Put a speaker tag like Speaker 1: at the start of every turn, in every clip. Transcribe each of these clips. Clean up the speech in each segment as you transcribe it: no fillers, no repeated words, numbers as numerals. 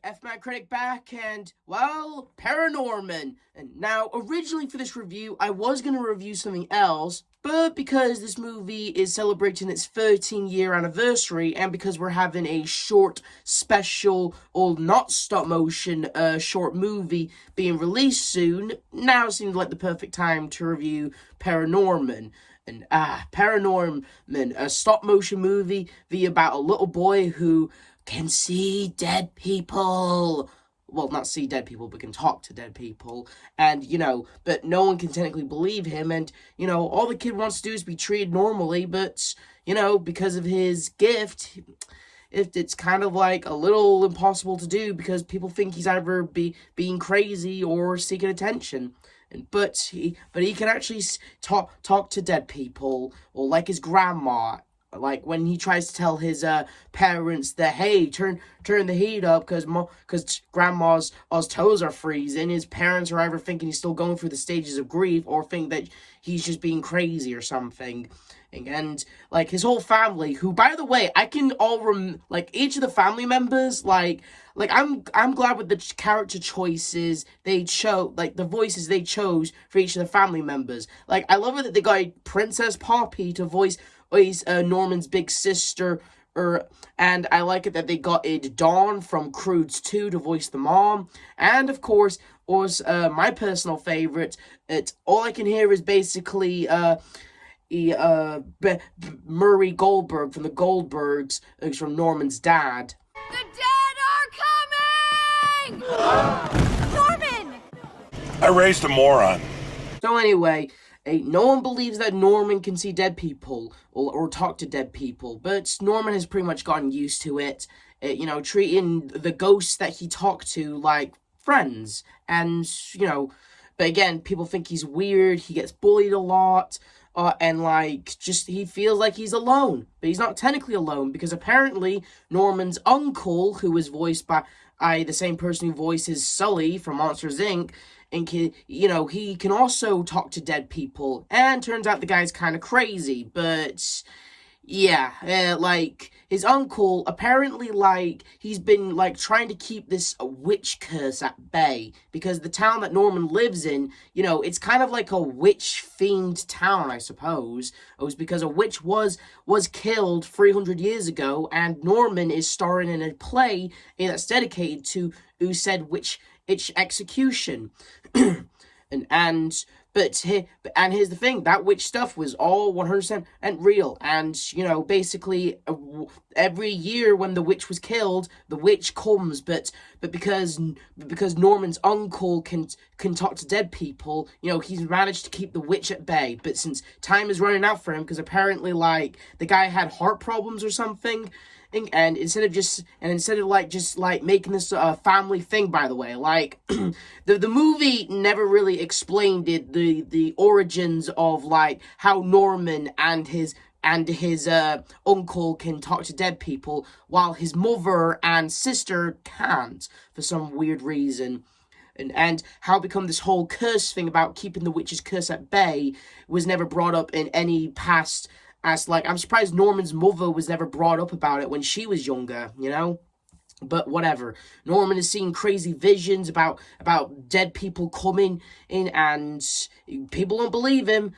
Speaker 1: F-Man Critic back, and, well, Paranorman. And now, originally for this review, I was going to review something else, but because this movie is celebrating its 13-year anniversary, and because we're having a short, special, or not stop-motion, short movie being released soon, now seems like the perfect time to review Paranorman. And, Paranorman, a stop-motion movie about a little boy who can see dead people. Well, not see dead people, but can talk to dead people. And, but no one can technically believe him. And, all the kid wants to do is be treated normally. But, because of his gift, it's kind of like a little impossible to do because people think he's either being crazy or seeking attention. But he can actually talk to dead people, or like his grandma. Like when he tries to tell his parents that, hey, turn the heat up because grandma's toes are freezing. His parents are either thinking he's still going through the stages of grief or think that he's just being crazy or something. And like his whole family, who, by the way, I can all each of the family members, I'm glad with the character choices they chose, like the voices they chose for each of the family members. Like, I love it that they got Princess Poppy to voice Norman's big sister, and I like it that they got Dawn from Croods 2 to voice the mom, and of course, was my personal favorite. All I can hear is basically Murray Goldberg from the Goldbergs, from Norman's dad.
Speaker 2: The dead are coming! Norman!
Speaker 3: I raised a moron.
Speaker 1: So anyway, no one believes that Norman can see dead people or talk to dead people, but Norman has pretty much gotten used to it, treating the ghosts that he talked to like friends. And, but again, people think he's weird, he gets bullied a lot, and he feels like he's alone. But he's not technically alone, because apparently Norman's uncle, who was voiced by the same person who voices Sully from Monsters, Inc., and he can also talk to dead people, and turns out the guy's kind of crazy, but yeah, his uncle, apparently, he's been, trying to keep this witch curse at bay, because the town that Norman lives in, it's kind of like a witch-themed town, I suppose. It was because a witch was killed 300 years ago, and Norman is starring in a play that's dedicated to said witch execution. and here's the thing, that witch stuff was all 100% real, and basically every year when the witch was killed, the witch comes, but because Norman's uncle can talk to dead people, he's managed to keep the witch at bay. But since time is running out for him, because apparently the guy had heart problems or something, and instead of making this a family thing, by the way, the movie never really explained the origins of how Norman and his uncle can talk to dead people, while his mother and sister can't for some weird reason. And how it become this whole curse thing about keeping the witch's curse at bay was never brought up in any past. I'm surprised Norman's mother was never brought up about it when she was younger, But whatever. Norman is seeing crazy visions about dead people coming in, and people don't believe him.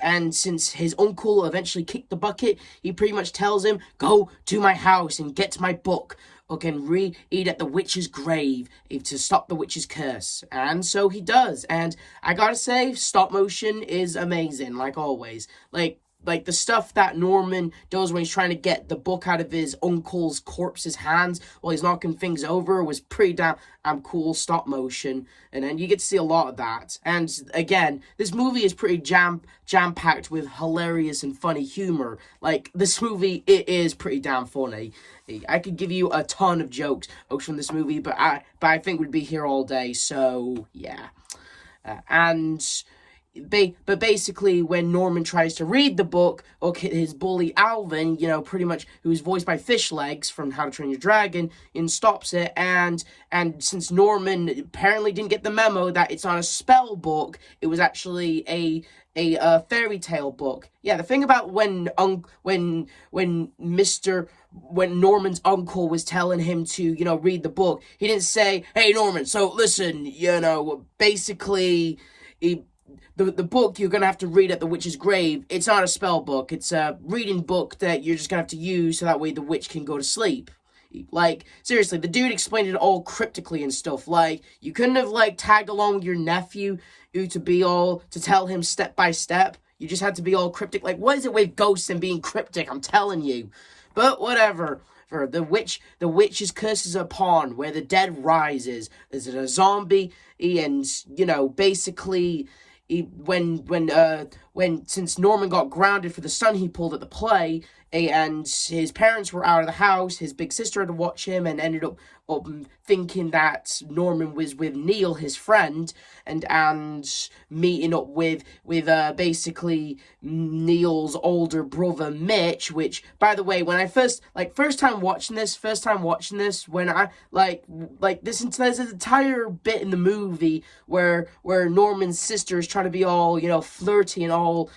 Speaker 1: And since his uncle eventually kicked the bucket, he pretty much tells him, go to my house and get my book, and read at the witch's grave to stop the witch's curse. And so he does. And I gotta say, stop motion is amazing, like always. Like the stuff that Norman does when he's trying to get the book out of his uncle's corpse's hands while he's knocking things over was pretty damn cool stop motion. And then you get to see a lot of that. And again, this movie is pretty jam-packed with hilarious and funny humor. This movie, it is pretty damn funny. I could give you a ton of jokes from this movie, but I think we'd be here all day, so yeah. And but basically, when Norman tries to read the book, his bully Alvin, pretty much, who's voiced by Fish Legs from How to Train Your Dragon, stops it, and since Norman apparently didn't get the memo that it's not a spell book, it was actually a fairy tale book. Yeah, the thing about when Norman's uncle was telling him to, read the book, he didn't say, "Hey, Norman, so listen, basically, the book you're gonna have to read at the witch's grave, it's not a spell book, it's a reading book that you're just gonna have to use so that way the witch can go to sleep." Like, seriously, the dude explained it all cryptically and stuff. Like, you couldn't have, tagged along with your nephew to tell him step by step. You just had to be all cryptic. Like, what is it with ghosts and being cryptic? I'm telling you. But whatever. For the witch's curse is upon, where the dead rises. Is it a zombie? And, basically, since Norman got grounded for the stunt he pulled at the play, and his parents were out of the house, his big sister had to watch him, and ended up thinking that Norman was with Neil, his friend, and meeting up with basically Neil's older brother Mitch. Which, by the way, when I first time watching this, when I there's an entire bit in the movie where Norman's sister is trying to be all flirty and all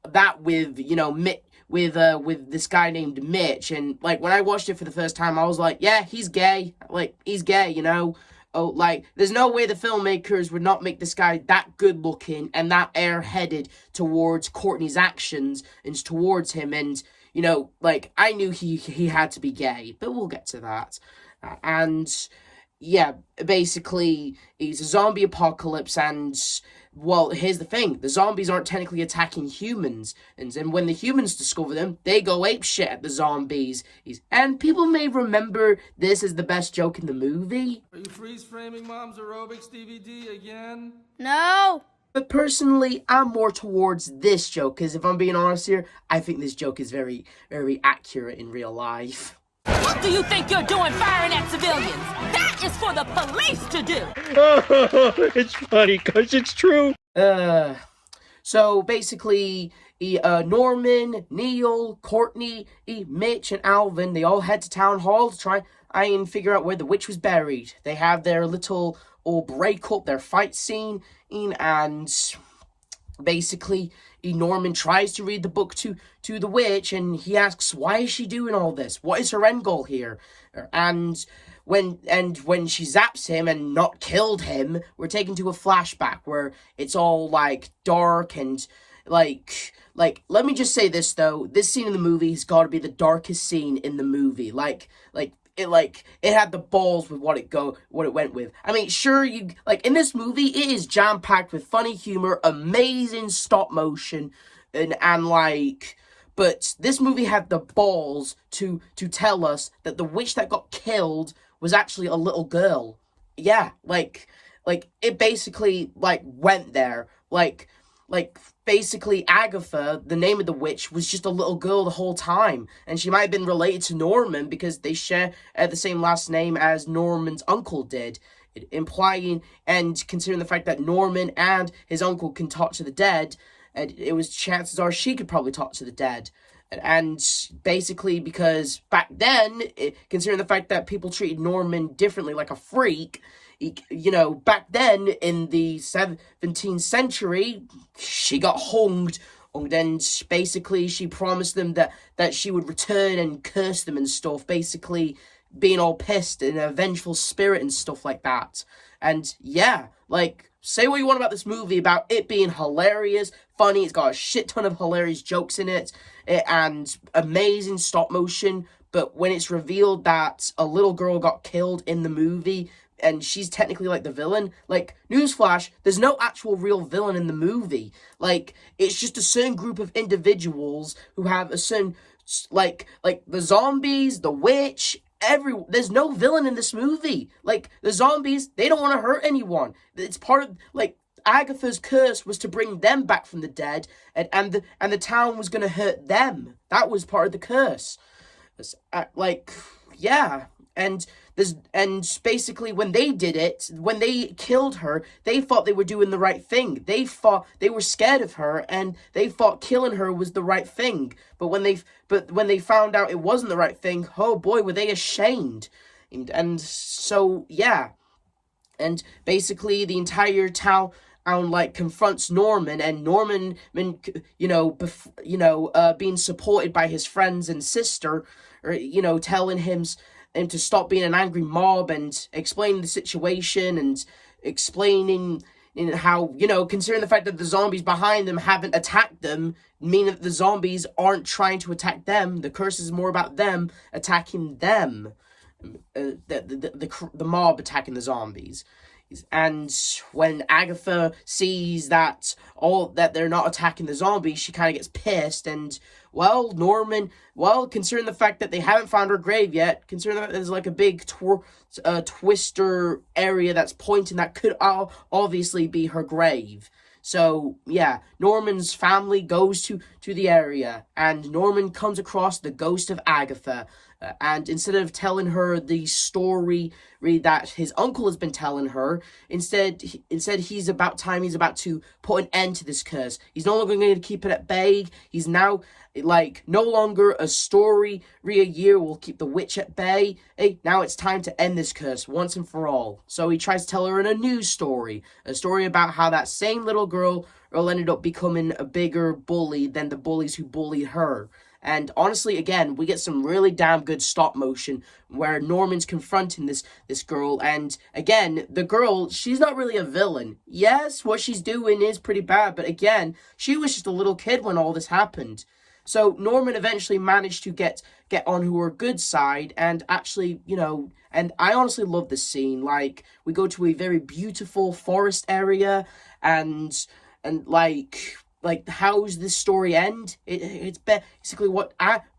Speaker 1: that with Mitch, with this guy named Mitch, and when I watched it for the first time, I was like, yeah, he's gay. He's gay, there's no way the filmmakers would not make this guy that good looking and that airheaded towards Courtney's actions and towards him, and I knew he had to be gay, but we'll get to that. And yeah, basically, it's a zombie apocalypse, and, well, here's the thing. The zombies aren't technically attacking humans, and then when the humans discover them, they go apeshit at the zombies. And people may remember this as the best joke in the movie.
Speaker 4: Are you freeze-framing Mom's Aerobics DVD again?
Speaker 2: No!
Speaker 1: But personally, I'm more towards this joke, because if I'm being honest here, I think this joke is very, very accurate in real life.
Speaker 5: What do you think you're doing firing at civilians? That is for the police to do!
Speaker 6: Oh, it's funny because it's true.
Speaker 1: So basically, Norman, Neil, Courtney, Mitch, and Alvin, they all head to town hall to try and figure out where the witch was buried. They have their little breakup, their fight scene, and basically, Norman tries to read the book to the witch, and he asks, why is she doing all this? What is her end goal here? And when she zaps him and not killed him, we're taken to a flashback where it's all dark and let me just say this though, this scene in the movie has got to be the darkest scene in the movie. It had the balls with what it went with. I mean, sure, in this movie, it is jam-packed with funny humor, amazing stop motion, but this movie had the balls to tell us that the witch that got killed was actually a little girl. Yeah, it basically, went there. Basically, Agatha, the name of the witch, was just a little girl the whole time. And she might have been related to Norman because they share the same last name as Norman's uncle did. Implying and considering the fact that Norman and his uncle can talk to the dead, and it was chances are she could probably talk to the dead. And basically, because back then, considering the fact that people treated Norman differently, like a freak, back then in the 17th century, she got hung, and basically she promised them that she would return and curse them and stuff, basically being all pissed and a vengeful spirit and stuff like that. And yeah, say what you want about this movie, about it being hilarious, funny, it's got a shit ton of hilarious jokes in it, and amazing stop motion, but when it's revealed that a little girl got killed in the movie, and she's technically the villain, newsflash, there's no actual real villain in the movie. It's just a certain group of individuals who have a certain, the zombies, the witch, there's no villain in this movie. The zombies, they don't want to hurt anyone. It's part of, Agatha's curse was to bring them back from the dead, and the town was going to hurt them. That was part of the curse. Yeah. and basically when they did it, when they killed her, they thought they were doing the right thing. They thought they were scared of her, and they thought killing her was the right thing. But when they found out it wasn't the right thing, oh boy, were they ashamed. And so yeah, and basically the entire town like confronts Norman, and Norman, being supported by his friends and sister, or telling him to stop being an angry mob, and explaining the situation, and explaining how, considering the fact that the zombies behind them haven't attacked them, meaning that the zombies aren't trying to attack them. The curse is more about them attacking them, the mob attacking the zombies. And when Agatha sees that they're not attacking the zombies, she kind of gets pissed. And Norman, considering the fact that they haven't found her grave yet, considering that there's like a big twister area that's pointing that could obviously be her grave. So yeah, Norman's family goes to the area, and Norman comes across the ghost of Agatha. And instead of telling her the story that his uncle has been telling her, instead he's about to put an end to this curse. He's no longer going to keep it at bay. He's now no longer a story a year will keep the witch at bay. Hey, now it's time to end this curse once and for all. So he tries to tell her in a new story, a story about how that same little girl ended up becoming a bigger bully than the bullies who bullied her. And honestly, again, we get some really damn good stop motion where Norman's confronting this girl. And again, the girl, she's not really a villain. Yes, what she's doing is pretty bad. But again, she was just a little kid when all this happened. So Norman eventually managed to get on her good side, and actually, and I honestly love this scene. Like, we go to a very beautiful forest area, and how's this story end? It's basically what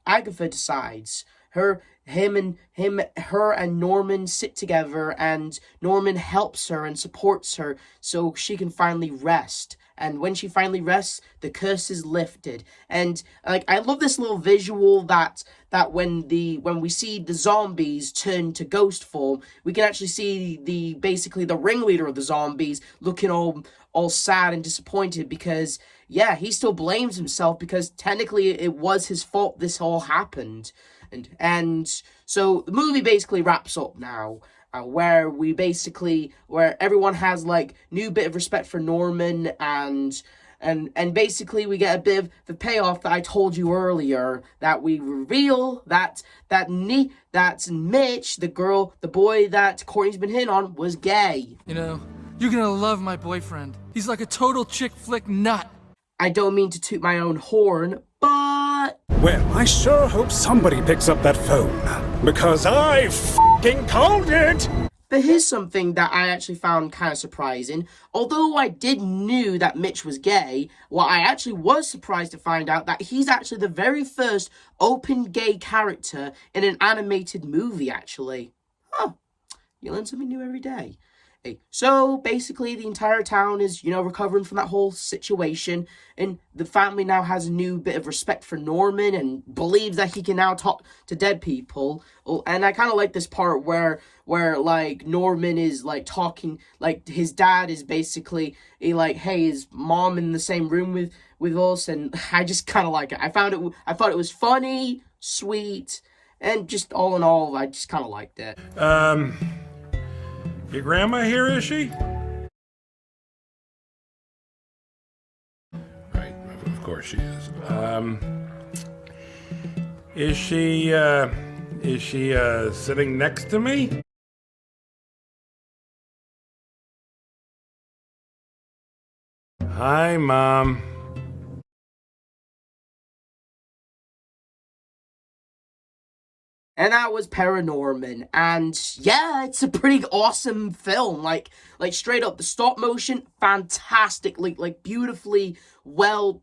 Speaker 1: Agatha decides. Her and Norman sit together, and Norman helps her and supports her so she can finally rest. And when she finally rests, the curse is lifted. And I love this little visual that when we see the zombies turn to ghost form, we can actually see the ringleader of the zombies looking all sad and disappointed, because yeah, he still blames himself, because technically it was his fault this all happened. And so the movie basically wraps up now, where everyone has new bit of respect for Norman, and basically we get a bit of the payoff that I told you earlier, that we reveal that Mitch, the boy that Courtney's been hitting on, was gay.
Speaker 4: You're gonna love my boyfriend. He's like a total chick flick nut.
Speaker 1: I don't mean to toot my own horn, but...
Speaker 7: Well, I sure hope somebody picks up that phone, because I f***ing called it!
Speaker 1: But here's something that I actually found kind of surprising. Although I knew that Mitch was gay, I actually was surprised to find out that he's actually the very first open gay character in an animated movie, actually. Huh. You learn something new every day. So basically the entire town is, recovering from that whole situation, and the family now has a new bit of respect for Norman and believes that he can now talk to dead people. And I kind of like this part where Norman is talking, his dad is basically hey, is mom in the same room with us? And I just kind of like it. I thought it was funny, sweet, and just all in all, I just kind of liked it.
Speaker 3: Your grandma here, is she? Right, of course she is. Is she sitting next to me? Hi, Mom.
Speaker 1: And that was Paranorman, and yeah, it's a pretty awesome film. Like straight up, the stop motion, fantastically, beautifully well.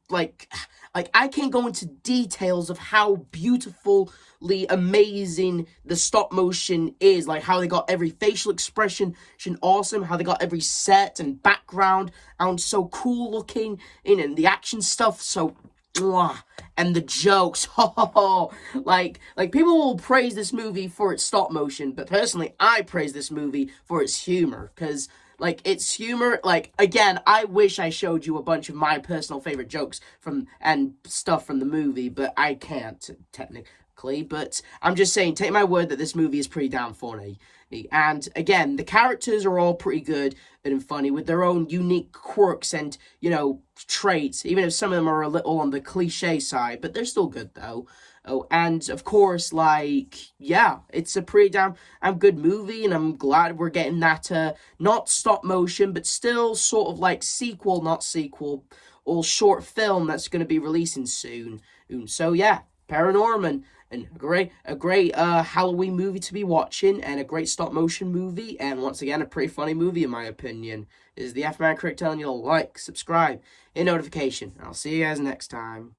Speaker 1: I can't go into details of how beautifully amazing the stop motion is. How they got every facial expression awesome. How they got every set and background so cool looking, and the action stuff so mwah. And the jokes, like people will praise this movie for its stop motion, but personally, I praise this movie for its humor, because, like, its humor, like, again, I wish I showed you a bunch of my personal favorite jokes and stuff from the movie, but I can't, technically, but I'm just saying, take my word that this movie is pretty damn funny. And again, the characters are all pretty good and funny with their own unique quirks and, traits, even if some of them are a little on the cliche side, but they're still good though. Oh, and of course, yeah, it's a pretty damn good movie, and I'm glad we're getting that, not stop motion, but still sort of like sequel, not sequel, or short film that's going to be releasing soon. So yeah, Paranorman. And a great Halloween movie to be watching, and a great stop motion movie, and once again, a pretty funny movie in my opinion. This is the F-Man Critic telling you to like, subscribe, hit notification. I'll see you guys next time.